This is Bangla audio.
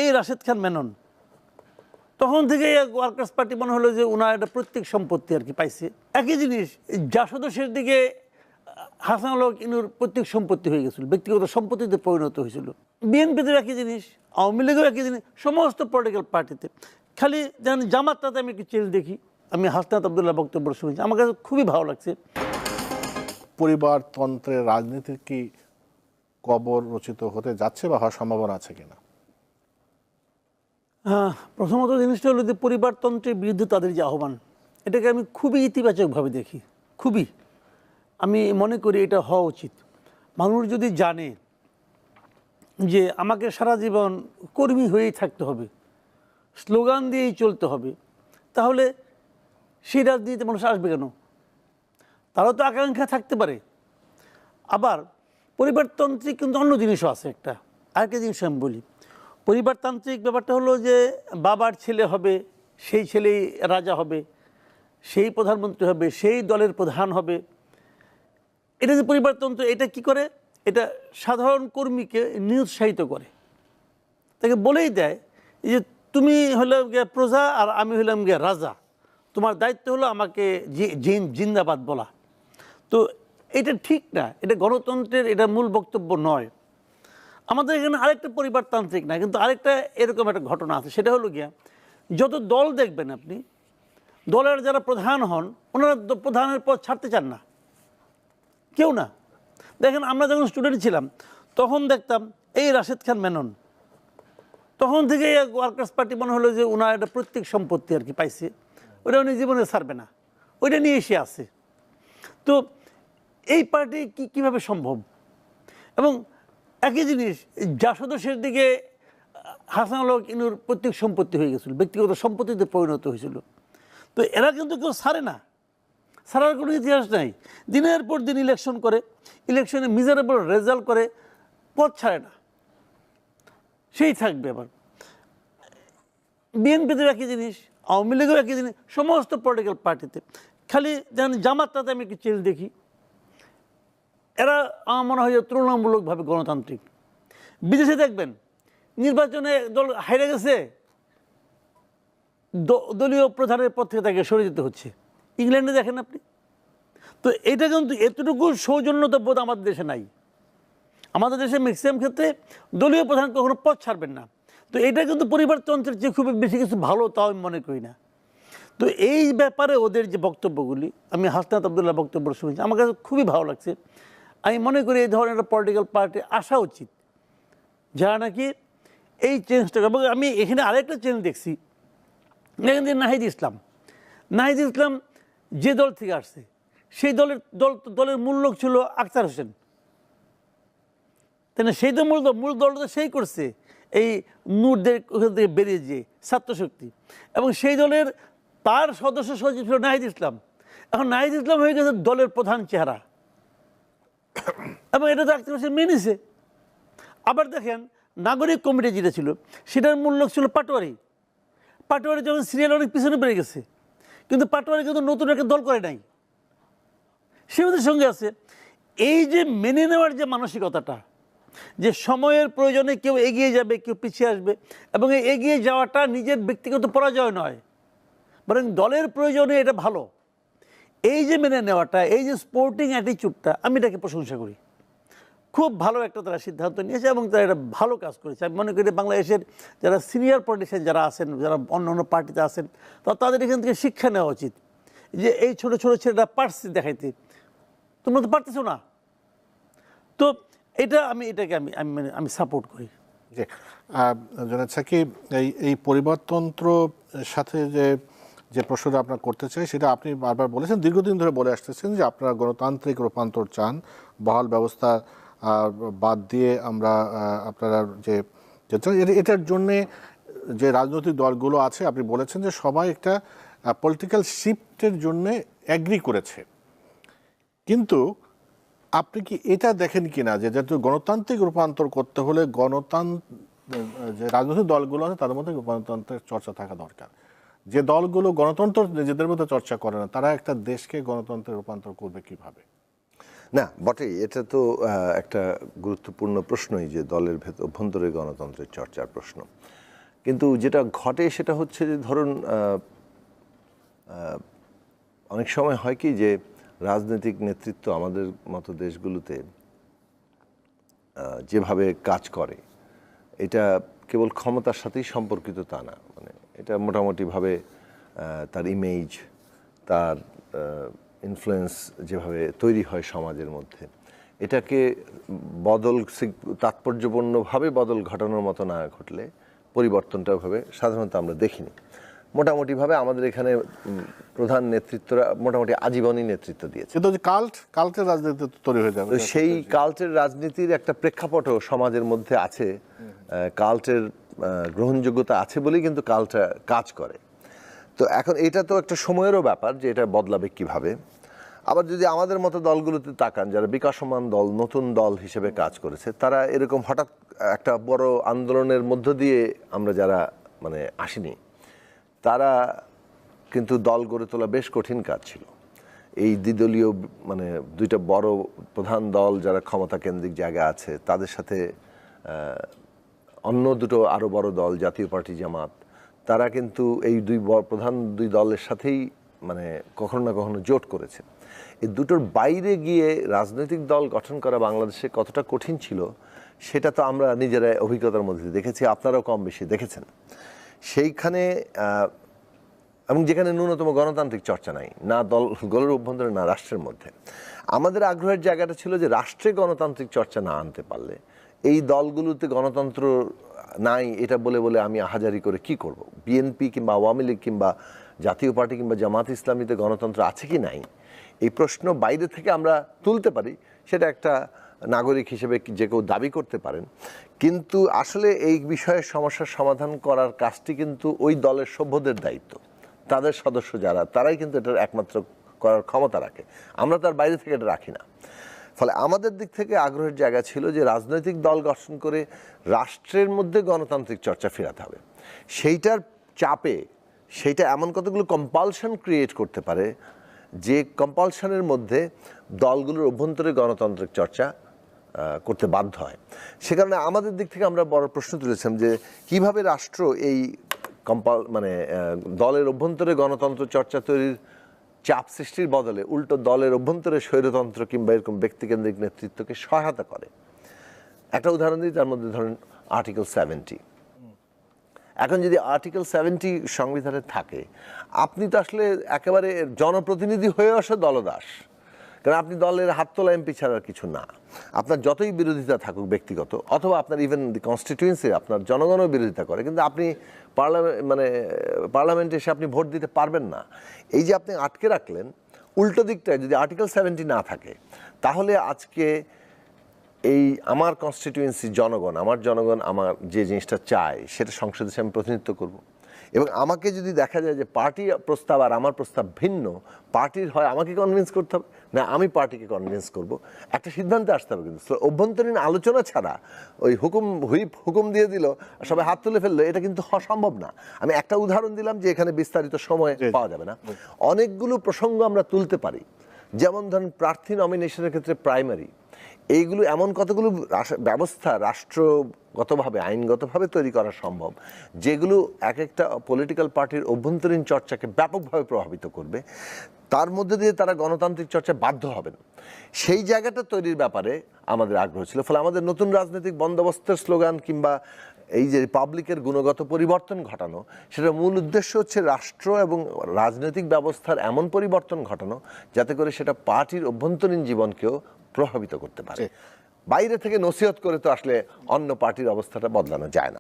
এই রাশেদ খান মেনন, তখন থেকে ওয়ার্কার্স পার্টি মনে হলো যে ওনার একটা প্রত্যেক সম্পত্তি আর কি পাইছে। একই জিনিস জাসদ শেষ দিকে হাসানুল হক ইনুর প্রত্যেক সম্পত্তি হয়ে গেছিল, ব্যক্তিগত সম্পত্তিতে পরিণত হয়েছিল। বিএনপিতে একই জিনিস, আওয়ামী লীগেও একই জিনিস, সমস্ত পলিটিক্যাল পার্টিতে। খালি যেন জামাতটাতে আমি একটু চেঞ্জ দেখি। আমি হাসনাত আবদুল্লাহ বক্তব্য শুনেছি, আমার কাছে খুবই ভালো লাগছে। পরিবারতন্ত্রের রাজনীতির কি কবর রচিত হতে যাচ্ছে বা হওয়ার সম্ভাবনা আছে কিনা? প্রথমত জিনিসটা হলো যে পরিবারতন্ত্রের বিরুদ্ধে তাদের যে আহ্বান, এটাকে আমি খুবই ইতিবাচকভাবে দেখি। খুবই আমি মনে করি এটা হওয়া উচিত। মানুষ যদি জানে যে আমাকে সারা জীবন কর্মী হয়েই থাকতে হবে, স্লোগান দিয়েই চলতে হবে, তাহলে সেই রাজনীতিতে মানুষ আসবে কেন? তারও তো আকাঙ্ক্ষা থাকতে পারে। আবার পরিবারতান্ত্রিক কিন্তু অন্য জিনিসও আছে। আরেকটা জিনিস আমি বলি, পরিবারতান্ত্রিক ব্যাপারটা হলো যে বাবার ছেলে হবে, সেই ছেলেই রাজা হবে, সেই প্রধানমন্ত্রী হবে, সেই দলের প্রধান হবে। এটা যে পরিবারতন্ত্র, এটা কি করে? এটা সাধারণ কর্মীকে নিরুৎসাহিত করে। তাকে বলেই দেয় যে তুমি হলে গিয়ে প্রজা আর আমি হলাম গিয়ে রাজা, তোমার দায়িত্ব হলো আমাকে জিন্দাবাদ বলা। তো এটা ঠিক না, এটা গণতন্ত্রের এটা মূল বক্তব্য নয়। আমাদের এখানে আরেকটা পরিবারতান্ত্রিক না, কিন্তু আরেকটা এরকম একটা ঘটনা আছে। সেটা হলো গিয়া যত দল দেখবেন আপনি, দলের যারা প্রধান হন ওনারা প্রধানের পদ ছাড়তে চান না, কেউ না। দেখেন আমরা যখন স্টুডেন্ট ছিলাম তখন দেখতাম এই রাশেদ খান মেনন, তখন থেকে ওয়ার্কার্স পার্টি মনে হলো যে ওনার একটা প্রত্যেক সম্পত্তি আর কি পাইছে, ওটা উনি জীবনে ছাড়বে না, ওইটা নিয়ে এসে আছে। তো এই পার্টি কীভাবে সম্ভব? এবং একই জিনিস জাসদ শেষ দিকে হাসানুল হক ইনুর প্রত্যেক সম্পত্তি হয়ে গেছিল, ব্যক্তিগত সম্পত্তিতে পরিণত হয়েছিল। তো এরা কিন্তু কেউ ছাড়ে না, ছাড়ার কোনো ইতিহাস নাই। দিনের পর দিন ইলেকশন করে, ইলেকশনে মিজারেবল রেজাল্ট করে, পথ ছাড়ে না, সেই থাকবে। আবার বিএনপিতে একই জিনিস, আওয়ামী লীগেও একই জিনিস, সমস্ত পলিটিক্যাল পার্টিতে। খালি যেন জামাতটাতে আমি একটু চেঞ্জ দেখি। এরা আমার মনে হয় তুলনামূলকভাবে গণতান্ত্রিক। বিদেশে দেখবেন নির্বাচনে দল হাইরে গেছে, দলীয় প্রধানের পদ থেকে তাকে সরে যেতে হচ্ছে। ইংল্যান্ডে দেখেন আপনি। তো এটা কিন্তু এতটুকু সৌজন্যতা বোধ আমাদের দেশে নাই। আমাদের দেশে ম্যাক্সিমাম ক্ষেত্রে দলীয় প্রধান কখনো পদ ছাড়বেন না। তো এটা কিন্তু পরিবারতন্ত্রের চেয়ে খুব বেশি কিছু ভালো তাও আমি মনে করি না। তো এই ব্যাপারে ওদের যে বক্তব্যগুলি, আমি হাসনাত আবদুল্লাহ বক্তব্য শুনেছি, আমার কাছে খুবই ভালো লাগছে। আমি মনে করি এই ধরনের পলিটিক্যাল পার্টি আসা উচিত যারা নাকি এই চেঞ্জটা। এবং আমি এখানে আরেকটা চেঞ্জ দেখছি, দেখেন যে নাহিদ ইসলাম যে দল থেকে আসছে সেই দলের মূল লোক ছিল আখতার হোসেন, তাই না? সেই তো মূল দলটা তো সেই করছে, এই নূরদের ওখান থেকে বেরিয়ে যে ছাত্রশক্তি, এবং সেই দলের তার সদস্য সচিব ছিল নাহিদ ইসলাম। এখন নাহিদ ইসলাম হয়ে গেছে দলের প্রধান চেহারা, এবং এটা তো আখতার হোসেন মেনেছে। আবার দেখেন নাগরিক কমিটি যেটা ছিল সেটার মূল লোক ছিল পাটোয়ারি যখন সিরিয়াল অনেক পিছনে পড়ে গেছে, কিন্তু পাটোয়ারি কিন্তু নতুন একটা দল করে নাই, সে ওদের সঙ্গে আছে। এই যে মেনে নেওয়ার যে মানসিকতাটা, যে সময়ের প্রয়োজনে কেউ এগিয়ে যাবে, কেউ পিছিয়ে আসবে, এবং এই এগিয়ে যাওয়াটা নিজের ব্যক্তিগত পরাজয় নয়, বরং দলের প্রয়োজনে এটা ভালো। এই যে মেনে নেওয়াটা, এই যে স্পোর্টিং অ্যাটিচিউডটা, আমি এটাকে প্রশংসা করি। খুব ভালো একটা তারা সিদ্ধান্ত নিয়েছে এবং তারা এটা ভালো কাজ করেছে। আমি মনে করি বাংলাদেশের যারা সিনিয়র পলিটিশিয়ান যারা আছেন, যারা অন্য অন্য পার্টিতে আছেন, তাদের এখান থেকে শিক্ষা নেওয়া উচিত যে এই ছোটো ছোটো ছেলেরা পারছে দেখাইতে, তোমরা তো পারতেছো না। তো এটাকে আমি সাপোর্ট করি। যে জনাব সাকিব, এই পরিবারতন্ত্র সাথে যে প্রশ্নটা আপনার করতে চাই, সেটা আপনি বারবার বলেছেন, দীর্ঘদিন ধরে বলে আসতেছেন যে আপনারা গণতান্ত্রিক রূপান্তর চান, বহাল ব্যবস্থা বাদ দিয়ে আমরা আপনারা যে এটার জন্যে যে রাজনৈতিক দলগুলো আছে, আপনি বলেছেন যে সবাই একটা পলিটিক্যাল শিফটের জন্যে অ্যাগ্রি করেছে। কিন্তু আপনি কি এটা দেখেন কিনা যে যেহেতু গণতান্ত্রিক রূপান্তর করতে হলে যে রাজনৈতিক দলগুলো আছে তাদের মধ্যে গণতন্ত্রের চর্চা থাকা দরকার। যে দলগুলো গণতন্ত্র নিজেদের মধ্যে চর্চা করে না, তারা একটা দেশকে গণতন্ত্রে রূপান্তর করবে কিভাবে? না বটেই, এটা তো একটা গুরুত্বপূর্ণ প্রশ্নই যে দলের অভ্যন্তরে গণতন্ত্রের চর্চার প্রশ্ন। কিন্তু যেটা ঘটে সেটা হচ্ছে যে ধরুন অনেক সময় হয় কি যে রাজনৈতিক নেতৃত্ব আমাদের মতো দেশগুলোতে যেভাবে কাজ করে এটা কেবল ক্ষমতার সাথেই সম্পর্কিত তা না, মানে এটা মোটামুটিভাবে তার ইমেজ, তার ইনফ্লুয়েন্স যেভাবে তৈরি হয় সমাজের মধ্যে, এটাকে তাৎপর্যপূর্ণভাবে বদল ঘটানোর মতো না ঘটলে পরিবর্তনটা ওইভাবে সাধারণত আমরা দেখিনি। মোটামুটিভাবে আমাদের এখানে প্রধান নেতৃত্বরা মোটামুটি আজীবনই নেতৃত্ব দিয়েছে। কিন্তু যে কাল্টের রাজনীতি তৈরি হয়ে যাবে, তো সেই কাল্টের রাজনীতির একটা প্রেক্ষাপটও সমাজের মধ্যে আছে, কাল্টের গ্রহণযোগ্যতা আছে বলেই কিন্তু কাল্টটা কাজ করে। তো এখন এটা তো একটা সময়েরও ব্যাপার যে এটা বদলাবে কিভাবে। আবার যদি আমাদের মতো দলগুলোতে তাকান, যারা বিকাশমান দল, নতুন দল হিসেবে কাজ করেছে, তারা এরকম হঠাৎ একটা বড় আন্দোলনের মধ্য দিয়ে আমরা যারা মানে আসিনি, তারা কিন্তু দল গড়ে তোলা বেশ কঠিন কাজ ছিল। এই দ্বিদলীয় মানে দুইটা বড় প্রধান দল যারা ক্ষমতা কেন্দ্রিক জায়গা আছে, তাদের সাথে অন্য দুটো আরও বড় দল জাতীয় পার্টি, জামাত, তারা কিন্তু এই প্রধান দুই দলের সাথেই মানে কখনো না কখনো জোট করেছে। এই দুটোর বাইরে গিয়ে রাজনৈতিক দল গঠন করা বাংলাদেশে কতটা কঠিন ছিল সেটা তো আমরা নিজেরা অভিজ্ঞতার মধ্যে দেখেছি, আপনারাও কম বেশি দেখেছেন। সেইখানে এবং যেখানে ন্যূনতম গণতান্ত্রিক চর্চা নাই, না দলগুলোর অভ্যন্তরে না রাষ্ট্রের মধ্যে। আমাদের আগ্রহের জায়গাটা ছিল যে রাষ্ট্রে গণতান্ত্রিক চর্চা না আনতে পারলে এই দলগুলোতে গণতন্ত্র নাই এটা বলে বলে আমি আহাজারি করে কি করব। বিএনপি কিংবা আওয়ামী লীগ কিংবা জাতীয় পার্টি কিংবা জামাত ইসলামীতে গণতন্ত্র আছে কি নাই, এই প্রশ্ন বাইরে থেকে আমরা তুলতে পারি, সেটা একটা নাগরিক হিসেবে যে কেউ দাবি করতে পারেন। কিন্তু আসলে এই বিষয়ের সমস্যার সমাধান করার কাজটি কিন্তু ওই দলের সভ্যদের দায়িত্ব, তাদের সদস্য যারা, তারাই কিন্তু এটার একমাত্র করার ক্ষমতা রাখে। আমরা তার বাইরে থেকে এটা রাখি না। ফলে আমাদের দিক থেকে আগ্রহের জায়গা ছিল যে রাজনৈতিক দল গঠন করে রাষ্ট্রের মধ্যে গণতান্ত্রিক চর্চা ফেরাতে হবে। সেইটার চাপে সেইটা এমন কতগুলো কম্পালশন ক্রিয়েট করতে পারে যে কম্পালশনের মধ্যে দলগুলোর অভ্যন্তরে গণতান্ত্রিক চর্চা করতে বাধ্য হয়। সে কারণে আমাদের দিক থেকে আমরা বড় প্রশ্ন তুলেছিলাম যে কিভাবে রাষ্ট্র এই দলের অভ্যন্তরে গণতন্ত্র চর্চা তৈরির চাপ সৃষ্টির বদলে উল্টো দলের অভ্যন্তরে স্বৈরতন্ত্র কিংবা এরকম ব্যক্তিকেন্দ্রিক নেতৃত্বকে সহায়তা করে। একটা উদাহরণ দিই, তার মধ্যে ধরেন আর্টিকেল 70। এখন যদি আর্টিকেল 70 সংবিধানে থাকে, আপনি তো আসলে একেবারে জনপ্রতিনিধি হয়ে আসে দলদাস, কারণ আপনি দলের হাত তোলা এমপি ছাড়া কিছু না। আপনার যতই বিরোধিতা থাকুক ব্যক্তিগত, অথবা আপনার ইভেন দি কনস্টিটিউয়েন্সি আপনার জনগণও বিরোধিতা করে, কিন্তু আপনি পার্লামেন্টে এসে আপনি ভোট দিতে পারবেন না। এই যে আপনি আটকে রাখলেন, উল্টো দিকটায় যদি আর্টিকেল 70 না থাকে, তাহলে আজকে এই আমার কনস্টিটিউয়েন্সি জনগণ আমার যে জিনিসটা চায় সেটা সংসদে আমি প্রতিনিধিত্ব করব। এবং আমাকে যদি দেখা যায় যে পার্টি প্রস্তাব আর আমার প্রস্তাব ভিন্ন, পার্টির হয় আমাকে কনভিন্স করতে হবে, না আমি পার্টিকে কনভিন্স করব, একটা সিদ্ধান্তে আসতে হবে। কিন্তু অভ্যন্তরীণ আলোচনা ছাড়া ওই হুকুম দিয়ে দিল, সবাই হাত তুলে ফেললো, এটা কিন্তু সম্ভব না। আমি একটা উদাহরণ দিলাম যে এখানে বিস্তারিত সময় পাওয়া যাবে না। অনেকগুলো প্রসঙ্গ আমরা তুলতে পারি, যেমন ধরেন প্রার্থী নমিনেশনের ক্ষেত্রে প্রাইমারি, এইগুলো এমন কতগুলো ব্যবস্থা রাষ্ট্রগতভাবে আইনগতভাবে তৈরি করা সম্ভব, যেগুলো এক একটা পলিটিক্যাল পার্টির অভ্যন্তরীণ চর্চাকে ব্যাপকভাবে প্রভাবিত করবে, তার মধ্যে দিয়ে তারা গণতান্ত্রিক চর্চায় বাধ্য হবেন। সেই জায়গাটা তৈরির ব্যাপারে আমাদের আগ্রহ ছিল। ফলে আমাদের নতুন রাজনৈতিক বন্দোবস্তের স্লোগান কিংবা এই যে রিপাবলিকের গুণগত পরিবর্তন ঘটানো, সেটার মূল উদ্দেশ্য হচ্ছে রাষ্ট্র এবং রাজনৈতিক ব্যবস্থার এমন পরিবর্তন ঘটানো যাতে করে সেটা পার্টির অভ্যন্তরীণ জীবনকেও প্রভাবিত করতে পারে। বাইরে থেকে নসিহত করে তো আসলে অন্য পার্টির অবস্থাটা বদলানো যায় না।